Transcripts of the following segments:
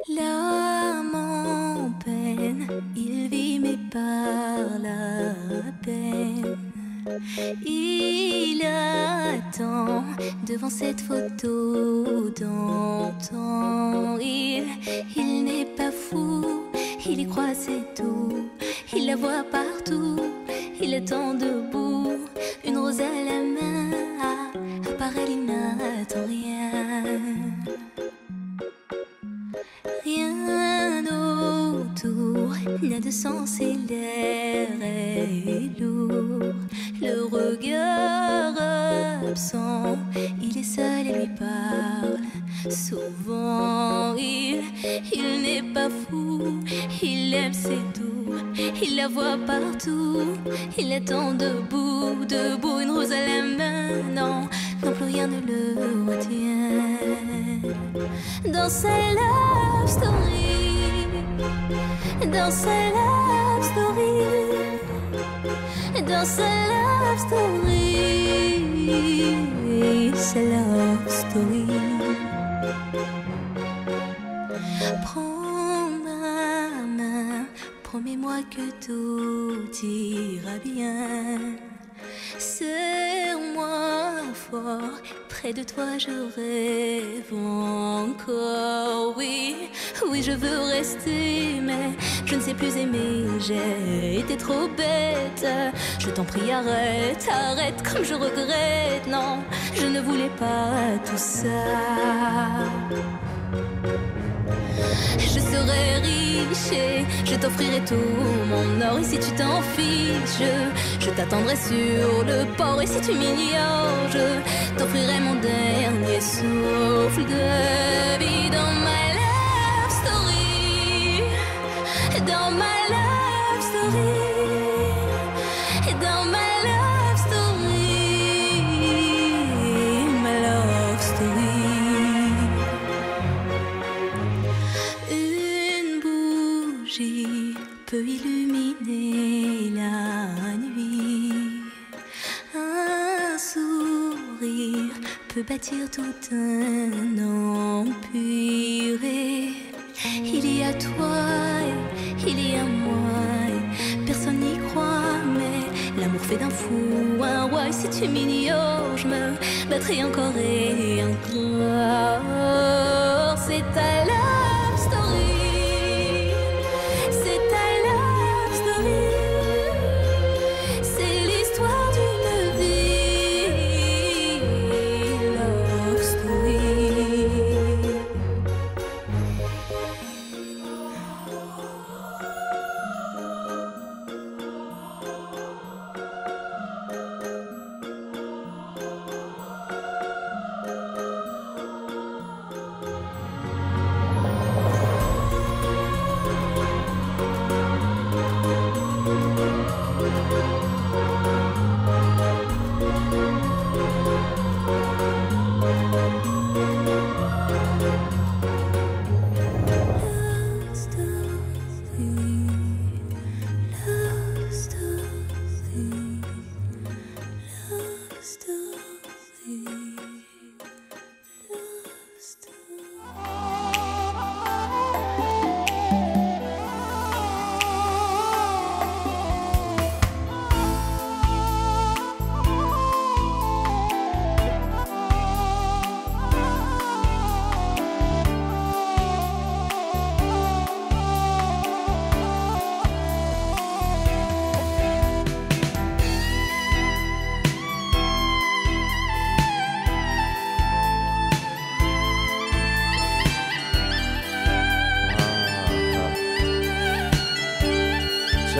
L'âme en peine, il vit mais par la peine. Il attend devant cette photo d'antan. Il n'est pas fou, il y croit c'est tout. Il la voit partout, il attend debout. Une rose à la main, à part elle il n'attend rien. Rien autour n'a de sens et l'air est lourd. Le regard absent, il est seul et lui parle souvent. Il n'est pas fou, il aime c'est tout. Il la voit partout, il attend debout, debout. Une rose à la main, non, non plus rien ne le retient. Dans sa love story, dans sa love story, dans sa love story, sa love story. Prends ma main, promets-moi que tout ira bien. Serre-moi fort, près de toi je rêve encore. Oui, oui je veux rester, mais je ne sais plus aimer. J'ai été trop bête, je t'en prie arrête, arrête comme je regrette. Non, je ne voulais pas tout ça. Je serai riche et je t'offrirai tout mon or. Et si tu t'en fiches, je t'attendrai sur le port. Et si tu m'ignores, je t'offrirai mon dernier souffle de vie. Dans ma love story, dans ma love story, dans ma love story, ma love story. Peut illuminer la nuit. Un sourire peut bâtir tout un empire. Il y a toi et il y a moi. Et personne n'y croit, mais l'amour fait d'un fou un roi. Et si tu m'ignores, je me battrai encore et encore. C'est ta love story.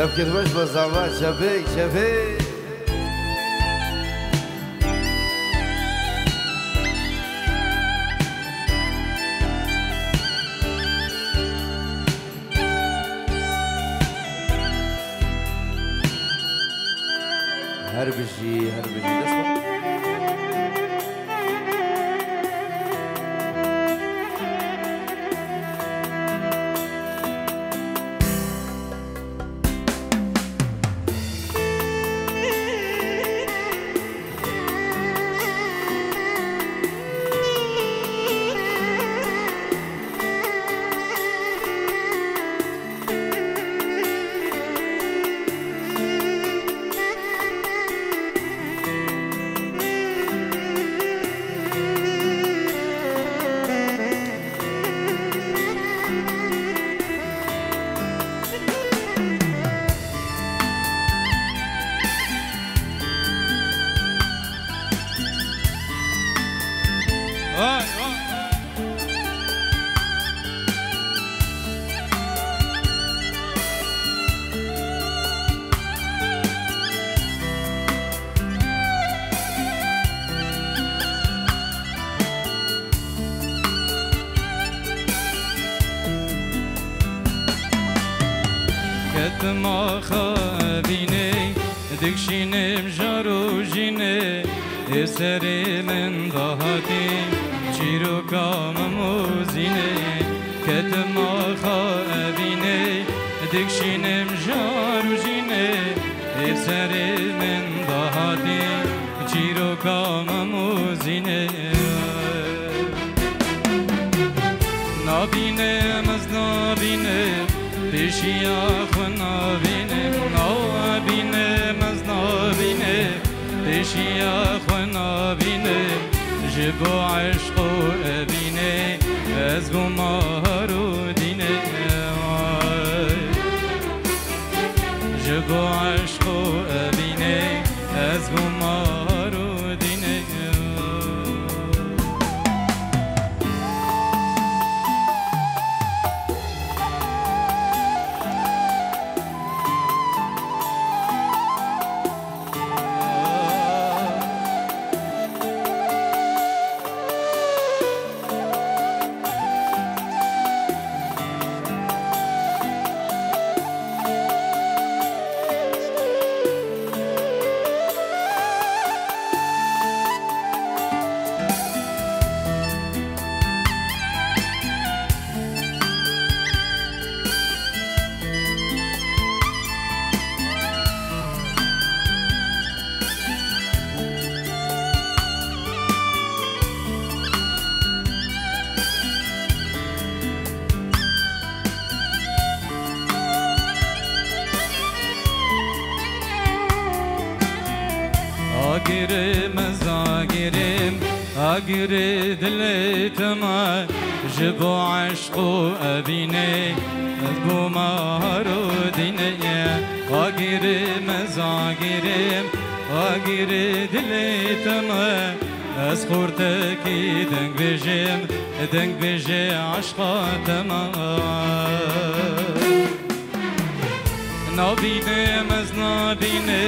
شبكة باش بزعبات شبيك شبيك هربجي اسمع ما خابيني دكشيني مجارو جيني يسري من ضهاتي جيرو كام موزيني كتما خابيني دكشيني مجارو جيني يسري من ضهاتي جيرو كام موزيني نابيني مزنابيني بشيا خنا بيني نوا بيني مزنا بيني بشيا خنا بيني جبو عشقو بيني ازبو مهرو ديني جبو عشقو بيني ازبو مهرو ديني اگری دلیت ما جبو عشقو ابینه ازبو مهارو دینه اگری مزاگریم اگری دلیت ما از خورتکی دنگ بیجی عشقات ما نابینه مز نابینه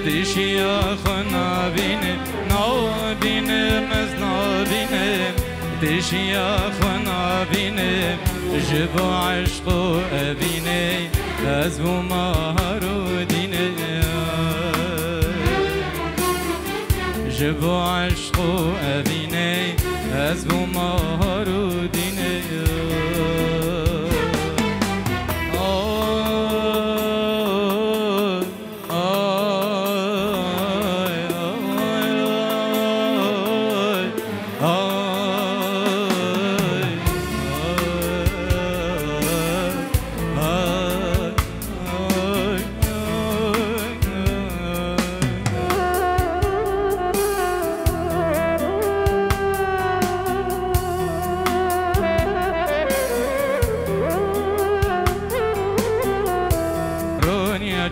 دشیا خنا بینه نابینه مز نابینه دشیا خنا بینه جبو عشقو ابینه از بو مهارو دینه جبو عشقو ابینه از بو مهارو دینه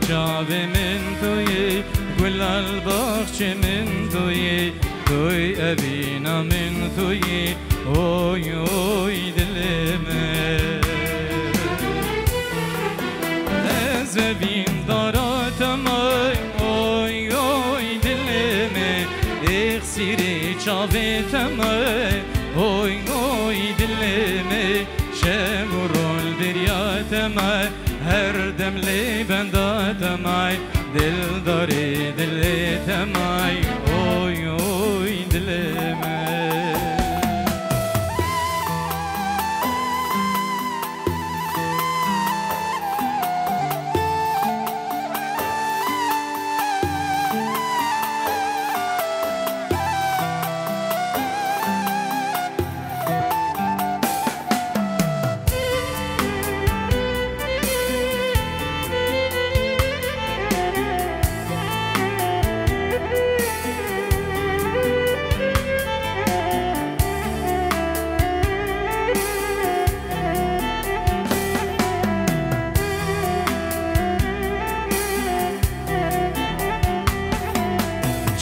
جابي من توي قول البخش من توي توي أبينا من توي أوي أوي دلما أزبين دل داری دل تمای اوی اوی دل من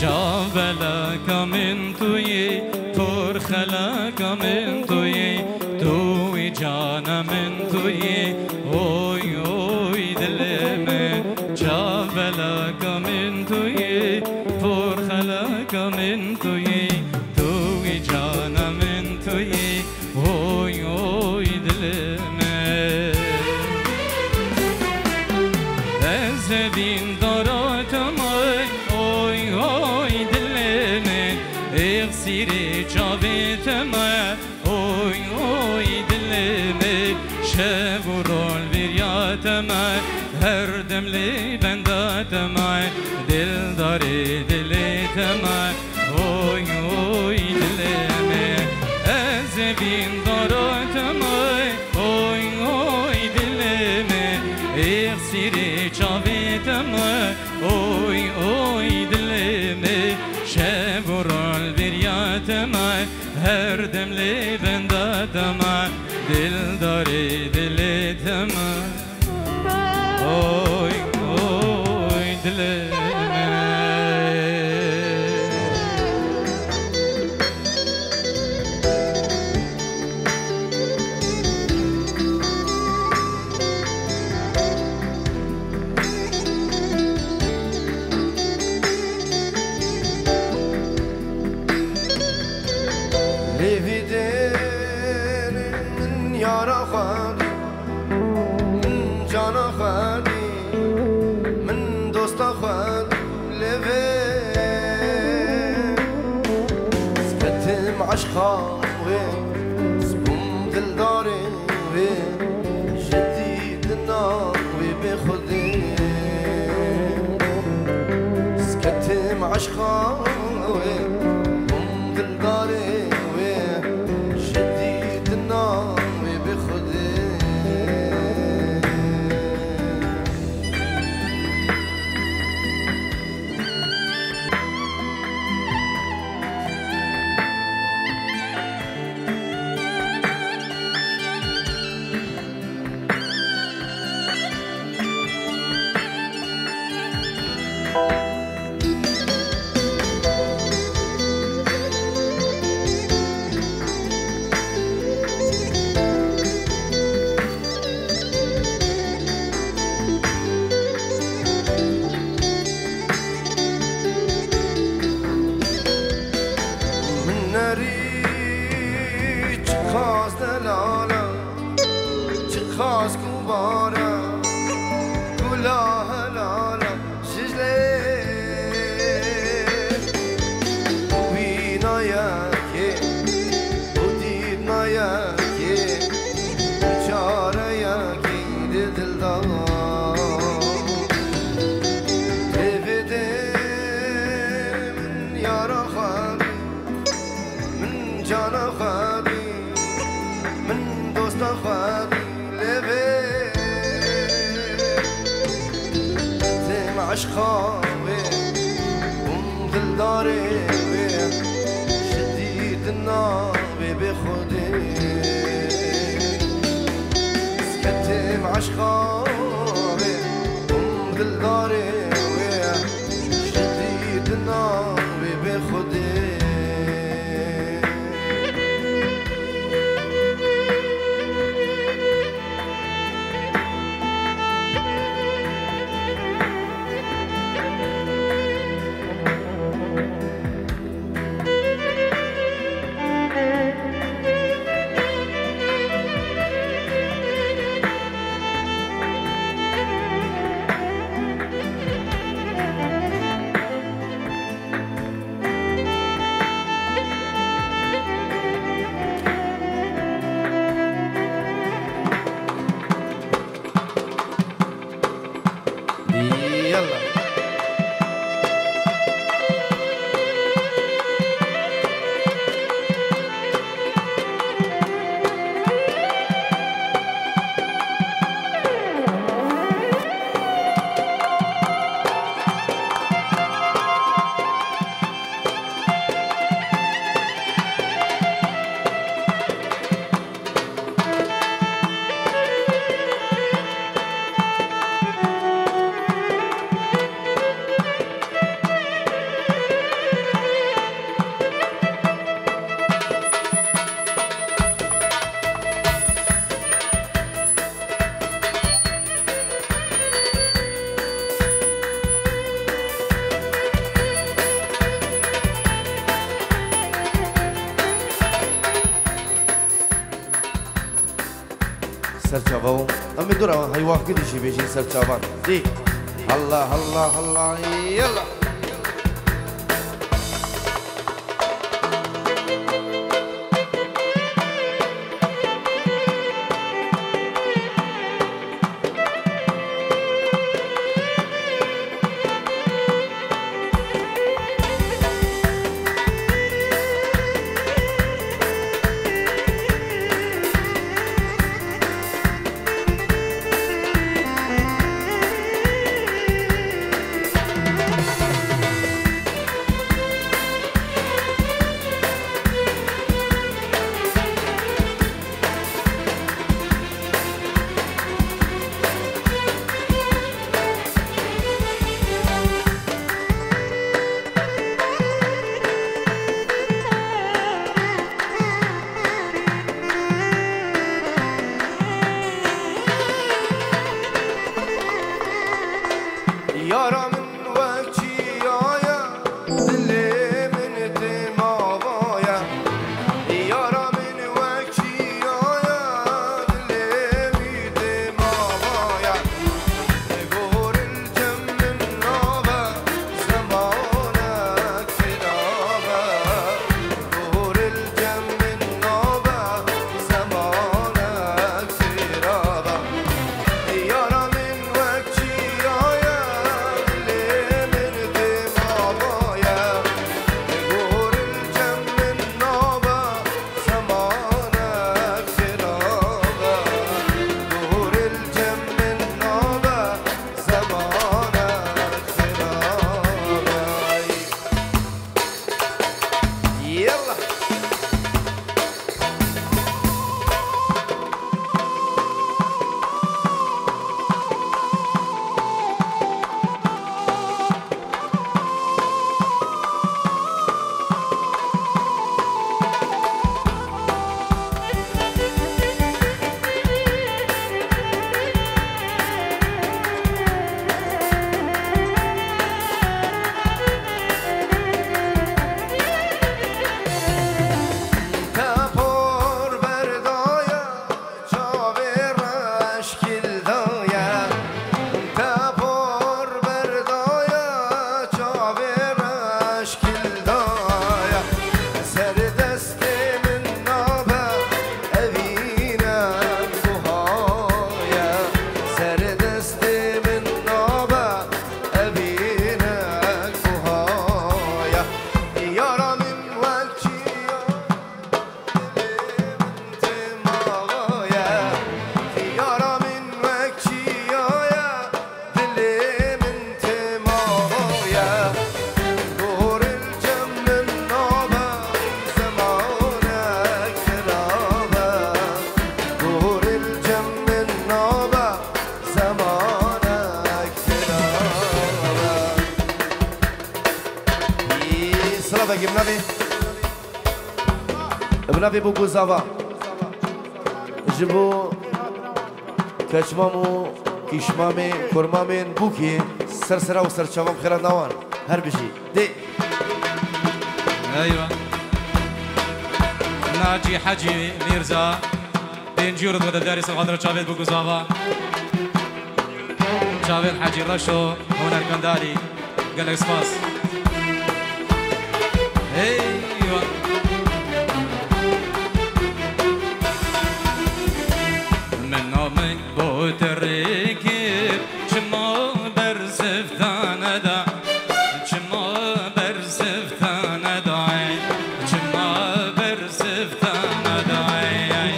جابلك من توي تور خلك من توي توي جانا من توي اوي اوي دلمه جابلك من توي تور خلك من توي توي جانا من توي اوي اوي دلمه ازبين دارات ماي اوي اوي دلمه اغسيري جابت ما اوي اوي دلمه شبورال بريات ما هردم لي بندات ما دل داري دلت ما اوي اوي دلمه ازبين دارات ماي اوي اوي دلمه اغسيري جابت ما اوي اوي دلمه شبورال بريات ما هردم لي بندات ما دل داري دلت ما اوي اوي دلمه عشقاوي سبوم دل داري جديد الناوي بخدي سكتم عشقاوي سبوم دل داري جديد الناوي بخدي عشقاوي ام دل داري شديد النار بخدي سكتم عشقاوي ام دل داري شديد النار بخدي سرچاوام ام دورا هاي واقع دشي بيجي سرچاوان دي الله الله الله يلا بنافي بوكو زافا جبو كشمامو كيشمامي كرمامين بوكي سرسرا وسرچاوام خيرات نوان هر بشي دي ايوه ناجي حجي ميرزا بنجورد ودا دارس الغدر جافيد بوكو زافا جافيد حجي رشو هنا الكندالي قال لك سباس ايوه تركب شما برزفتان دا شما برزفتان داي شما برزفتان داي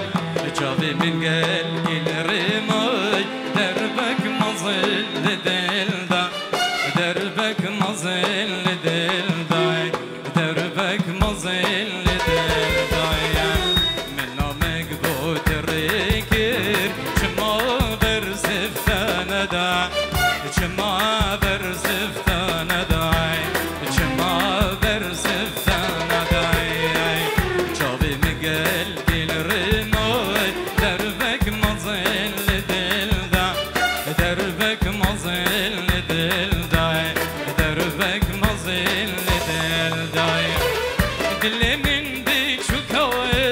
جابي من قلبي الرماي دربك مظل دل دا دربك مظل دل داي دربك مظل دل داي من نامك بو تركب شما برزفتان داي شما برزفتان داي جابي مقل دل رموي دربك مظل دل دا دربك مظل دل داي دربك مظل دل داي دل من بيشوكوي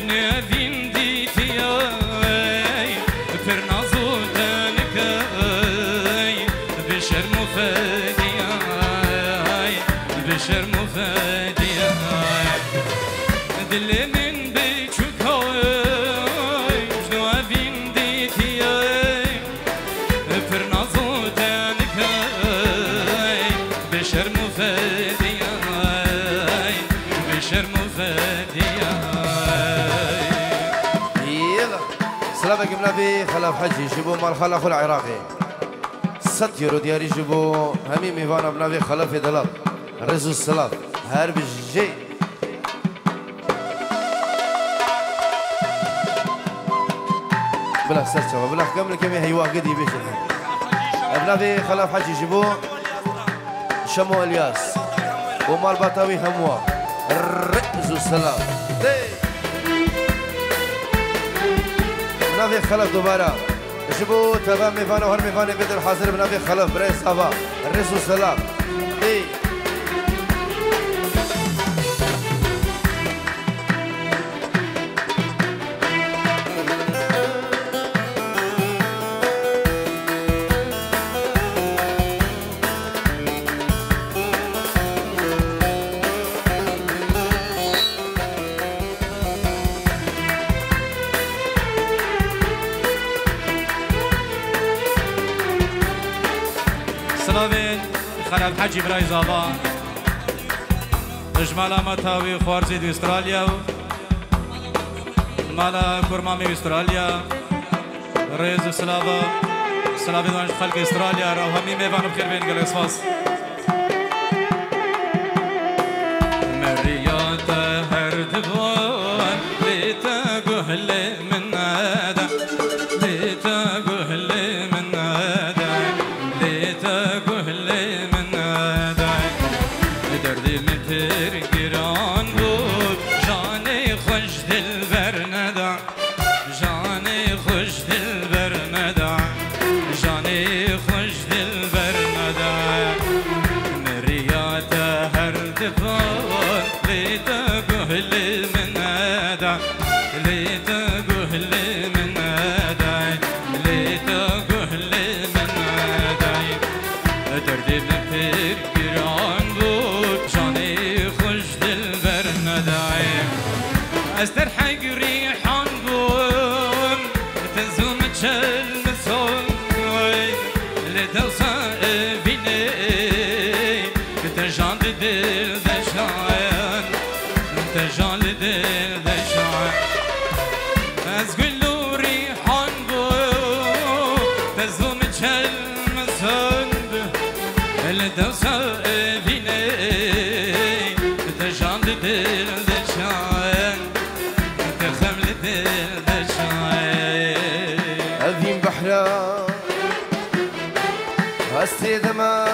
نافين ديتيا مفادية بشر مفادية دل من بيتشوك هاي جنو أبين ديتي فرنازو تانك بشر مفادية بشر مفادية يلا سلامك منافي خلاف حجي جيبوا مال خلاف العراقي 6 يورو دياري يجيبوا هميم ايفانا بنافي خلاف دلال رزو السلام هرب جي بلا سرچه بلا كامل كمي هيوا قدي بيش بنافي خلاف حجي يجيبوا شمو الياس ومال بطاوي هموا رزو السلام بنافي خلاف دوباره جيبوا تمام ميفانا وهر ميفانا بدر حاضر بنافي خلاف بري صافا الرزو السلام خلاف حجي براي زابا اجمالا متاوي خوارزي دي استراليا مالا كرمامي استراليا ريز سلافا سلافي دوانج خلق استراليا راو همي ميفانو بخير بين قل اصفاص مريات هردبوان ليتا قهل من هذا ليتا قهل من هذا ليتا قهل من هذا دردي متر قران بود جاني خوش دل برندا جاني خوش دل برندا جاني خوش دل برندا مريات هردبوان ليتا قهل من هذا ليتا قهل من هذا ليتا قهل من هذا دردي متر قران بود جاني خوش دل برندا استرحق ريحان بوم تنزوم تشل مسون لتوصى بيني تجان دل دشان تجان دل دشان أزقلو ريحان بوم تنزوم تشل مسون لتوصى بيني تجان دل دشان أذين بحرا هستي دما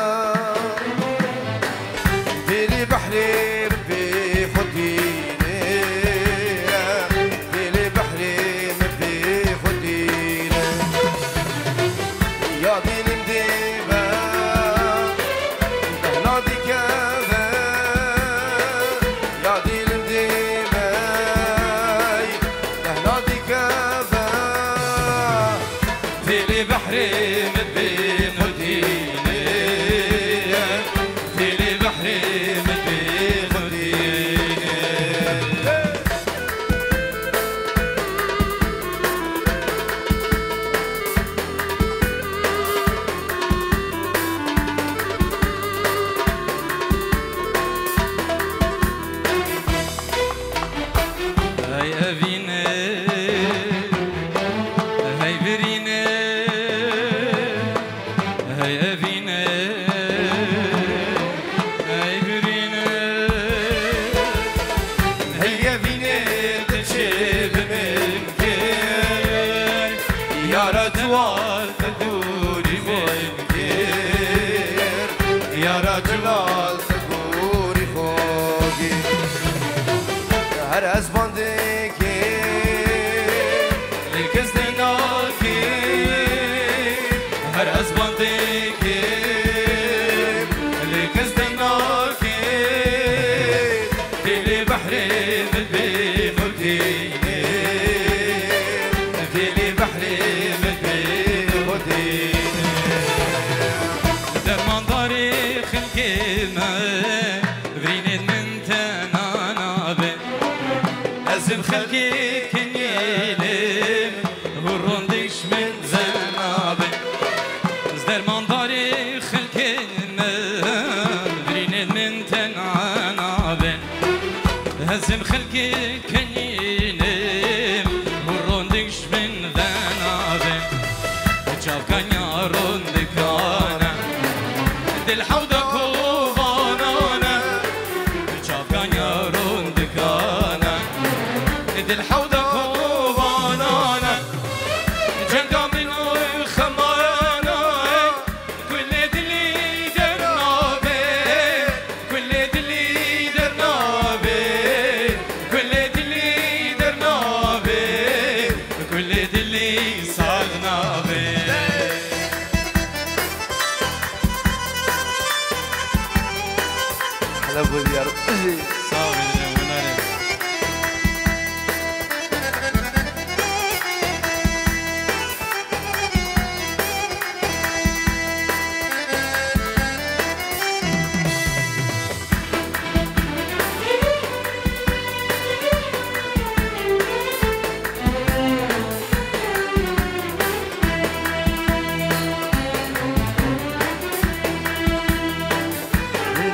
ديلي بحري ربي خديني ديلي بحري ربي خديني يا ديني مديبة نادي كذا يا ديني مديبة نادي كذا ديلي بحري مدبي خديني ديلي بحري مدبي خديني هاي أبيني هاي بريني هاي أبيني هاي بريني هاي أبيني تشيب من كير يا رجوال تدوري من كير يا رجوال تدوري خوگی هر از باندگی لکس دیناکی هر از باندگی لکس دیناکی دل بحری مدبی خودینی دل بحری مدبی خودینی درمان داری خلقي ما بريني من تنانا بي أزم خلقي كنيلم وروندش من زنابي زدرمان داري خلقي ما بريني من تنانا بي أزم خلقي كنيلم وروندش من زنابي جاب كنيا روندكانا دل حوضة كوفانانا جاب كنيا روندكانا دل حوضة كوفانانا جنقا من خمانا كل دلي درنابي كل دلي درنابي كل دلي درنابي كل دلي صاغنابي حلب وديار صافي وناري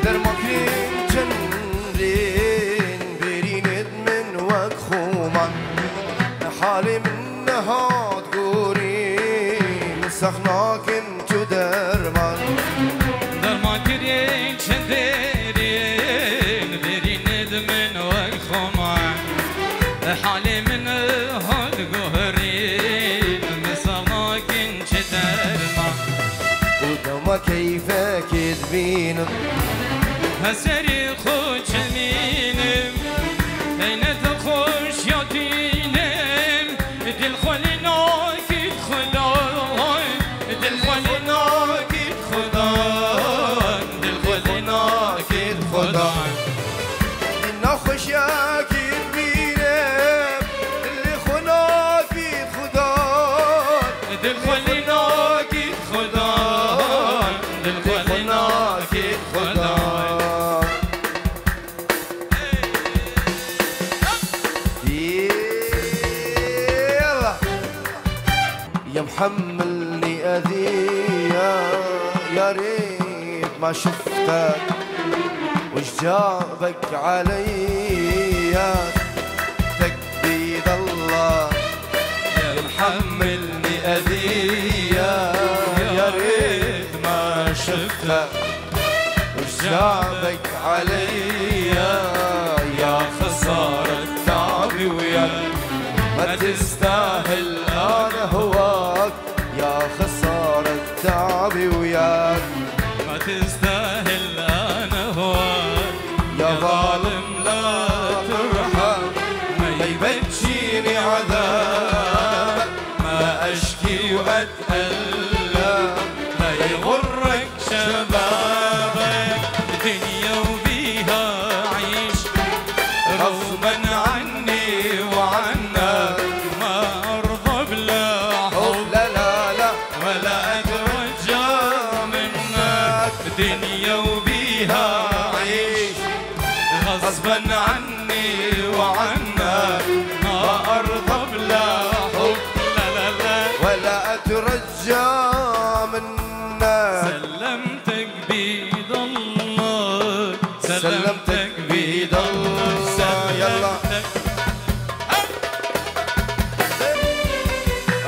در مكرين جنرين بريند من وكخوما حالي من نهاد قوري مسخناك انتو درمان درما كرين شندرين برين دمن والخمع حالي من هاد قهرين مصناك انشدرما ودما كيفك تبين هسري خوش مينم اين تخوش ياتينم دل خليناك خداي دل خليناك خداي دل خليناك خداي نخش ياك تبينم اللي خناك خداي دل خليناك خداي دل خليناك خداي يلا يا محملني أذية يا ريت ما شفتك وش جابك عليا تكبيد الله يا محملني أذية يا ريت ما شفتك وش جابك عليا يا خسارة تعبي وياك ما تستاهل انا هواك يا خسارة تعبي وياك ما تستاهل أنا هواك يا ظالم لا ترحم ما يبجيني عذاب ما اشكي واتألم ما يغرك شبابك دنيا وبيها عيش غصبا عني وعنك ما أرضى بلا حب لا لا لا ولا أترجى منك دنيا وبيها عيش غصبا عني وعنك ما أرضى بلا حب لا لا لا ولا اترجى منك سلمتك بيد الله سلمتك بيد الله يلا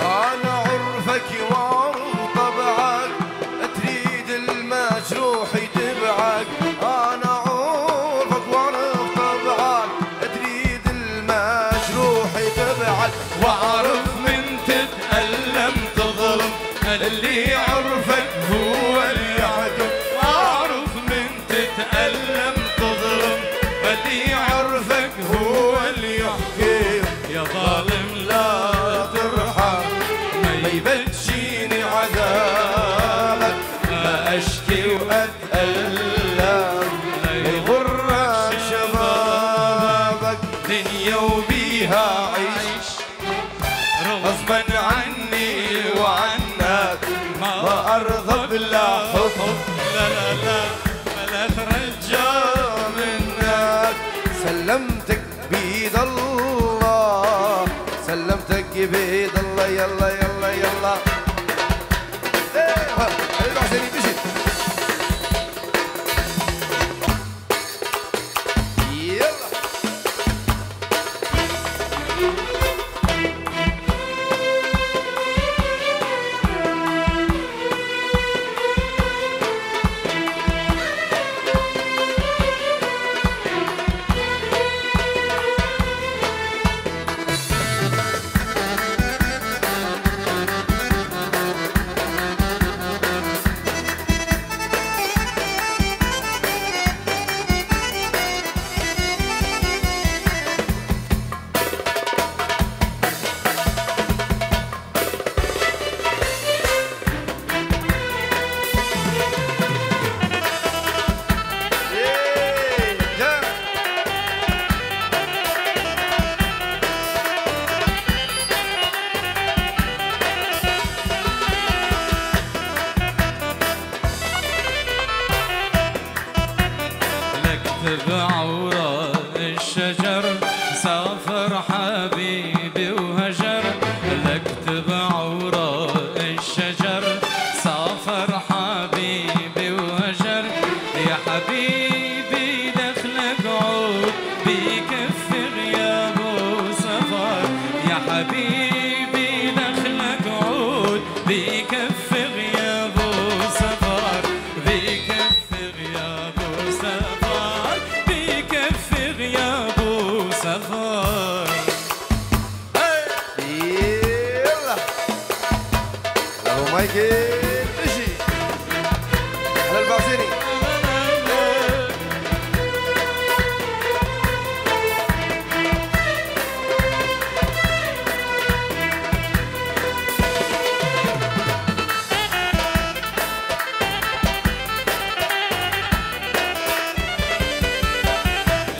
انا عرفك وعرف طبعك تريد المجروح يتبعك انا عرفك وعرف طبعك تريد المجروح يتبعك وأعرف من تتألم تظلم اللي يعرفك هو اللي يعدم وأعرف من تتألم تظلم اللي يعرفك هو اللي يحكي يا ظالم لا ترحم ما ما يبجيني عذابك ما اشكي واتألم ما يغرك شبابك دنيا وبيها عيش غصبا عني وعنك ما ارضى بلا حب لا لا لا اترجى منك. سلمتك بيد الله، سلمتك بيد الله. يلا يلا يلا ايه البعزيني بيجي. يلا بعوراء الشجر سافر حبيبي وهجر. لك بعوراء الشجر سافر حبيبي وهجر. يا حبيبي دخلك عود بكف غيابه سفر. يا حبيبي دخلك عود بكف غيابه سفر. بكف غيابه سفر. بكف غيابه سفر. يلا ابو مايكل اجي على البعزيني.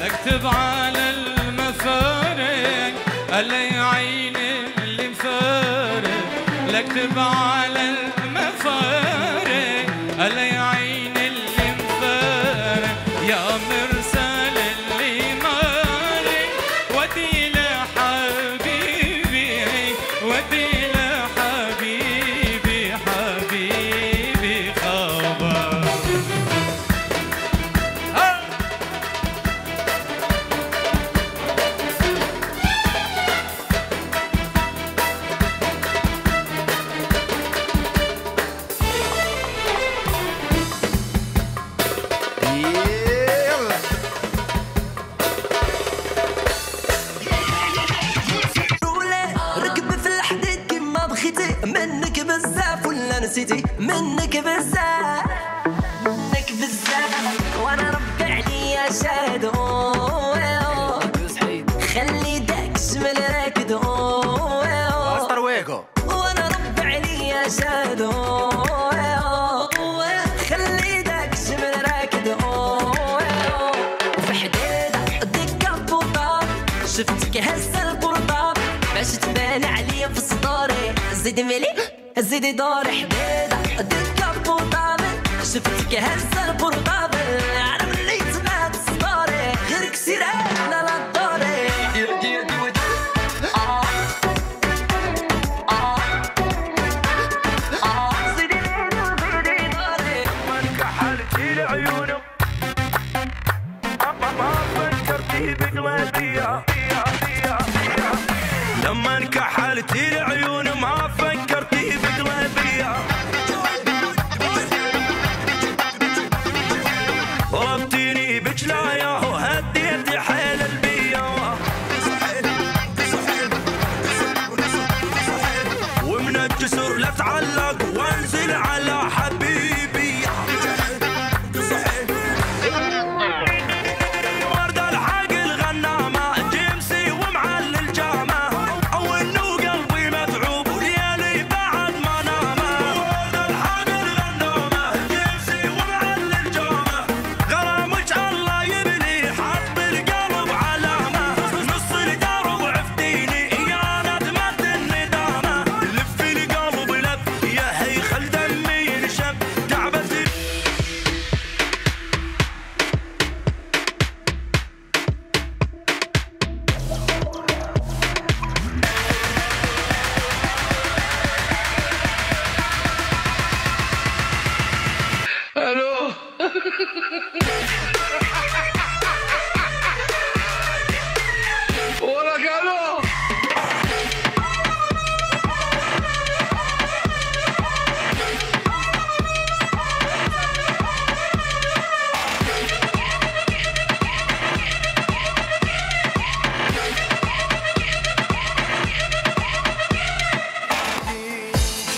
اكتب على المفارق اللي عيني اللي مفارق. اكتب على المفارق اللي عيني اللي مفارق. يا مرسال اللي مارق ودي لحبيبي ودي لحبيبي حبيبي خبر. منك بزاف ولا نسيتي؟ منك بزاف منك بزاف وانا ربي عليا شاهد. خلي داك الشمال راكد وانا ربي عليا شاهد. خلي داك الشمال راكد وفي حديدة ديك البوطاب شفتك هزة البرطاب باش تبان عليا في صداري. زيدي ملي زيدي دور حديدة ديك البوطاب شفتك هزة البرطاب. عرف اللي تبات صداري غير كسيرة لا لا دوري. لما انكحلتي العيون ما فكرتي بقلبي. ضربتيني بجلايا وهديتي حيل البيا. ومن الجسر لا اتعلق وانزل على حبيبي. ورد الحق الغنامة جيمسي ومعلي الجامة. أول قلبي متعوب وليالي بعد ما نامه. ورد الحق الغنامة جيمسي ومعلي الجامة. غرامك الله يبني ولا قالوا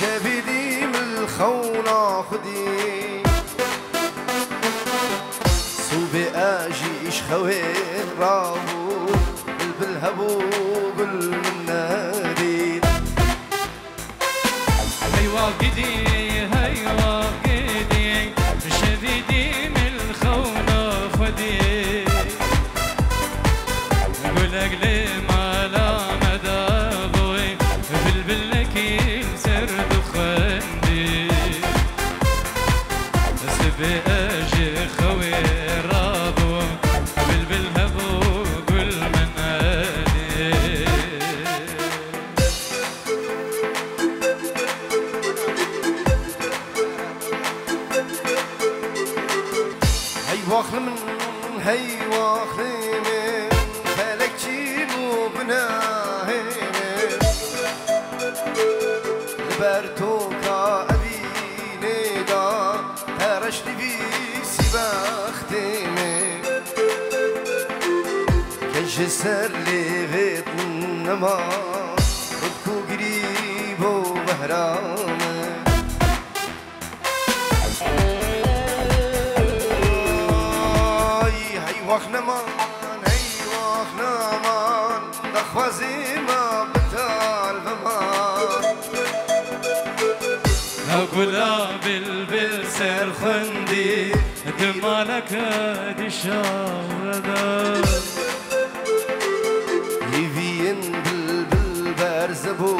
شبيدي من الخونة خدي صوبي اجيش خوين رابو بالهبو بالنادي هيوا قدي هيوا قدي شبيدي من الخونة خدي نقولك لي ما لا مدى ضوي بالبلكي سرد خندي سبي اجي خوي رابو بالهبو قل منادي هيوا خل من هيوا خل من فلك جيبو بناهي لبرتوكا أبي نيدا ترشتي في سباختي كجسر لي غيط النما ردكو قريبو بهرامي وخنمان وخنمان دخوازي ما بتال بمان أقولا بالسر خندي دمالك دي شاودا يفين بالبرزبو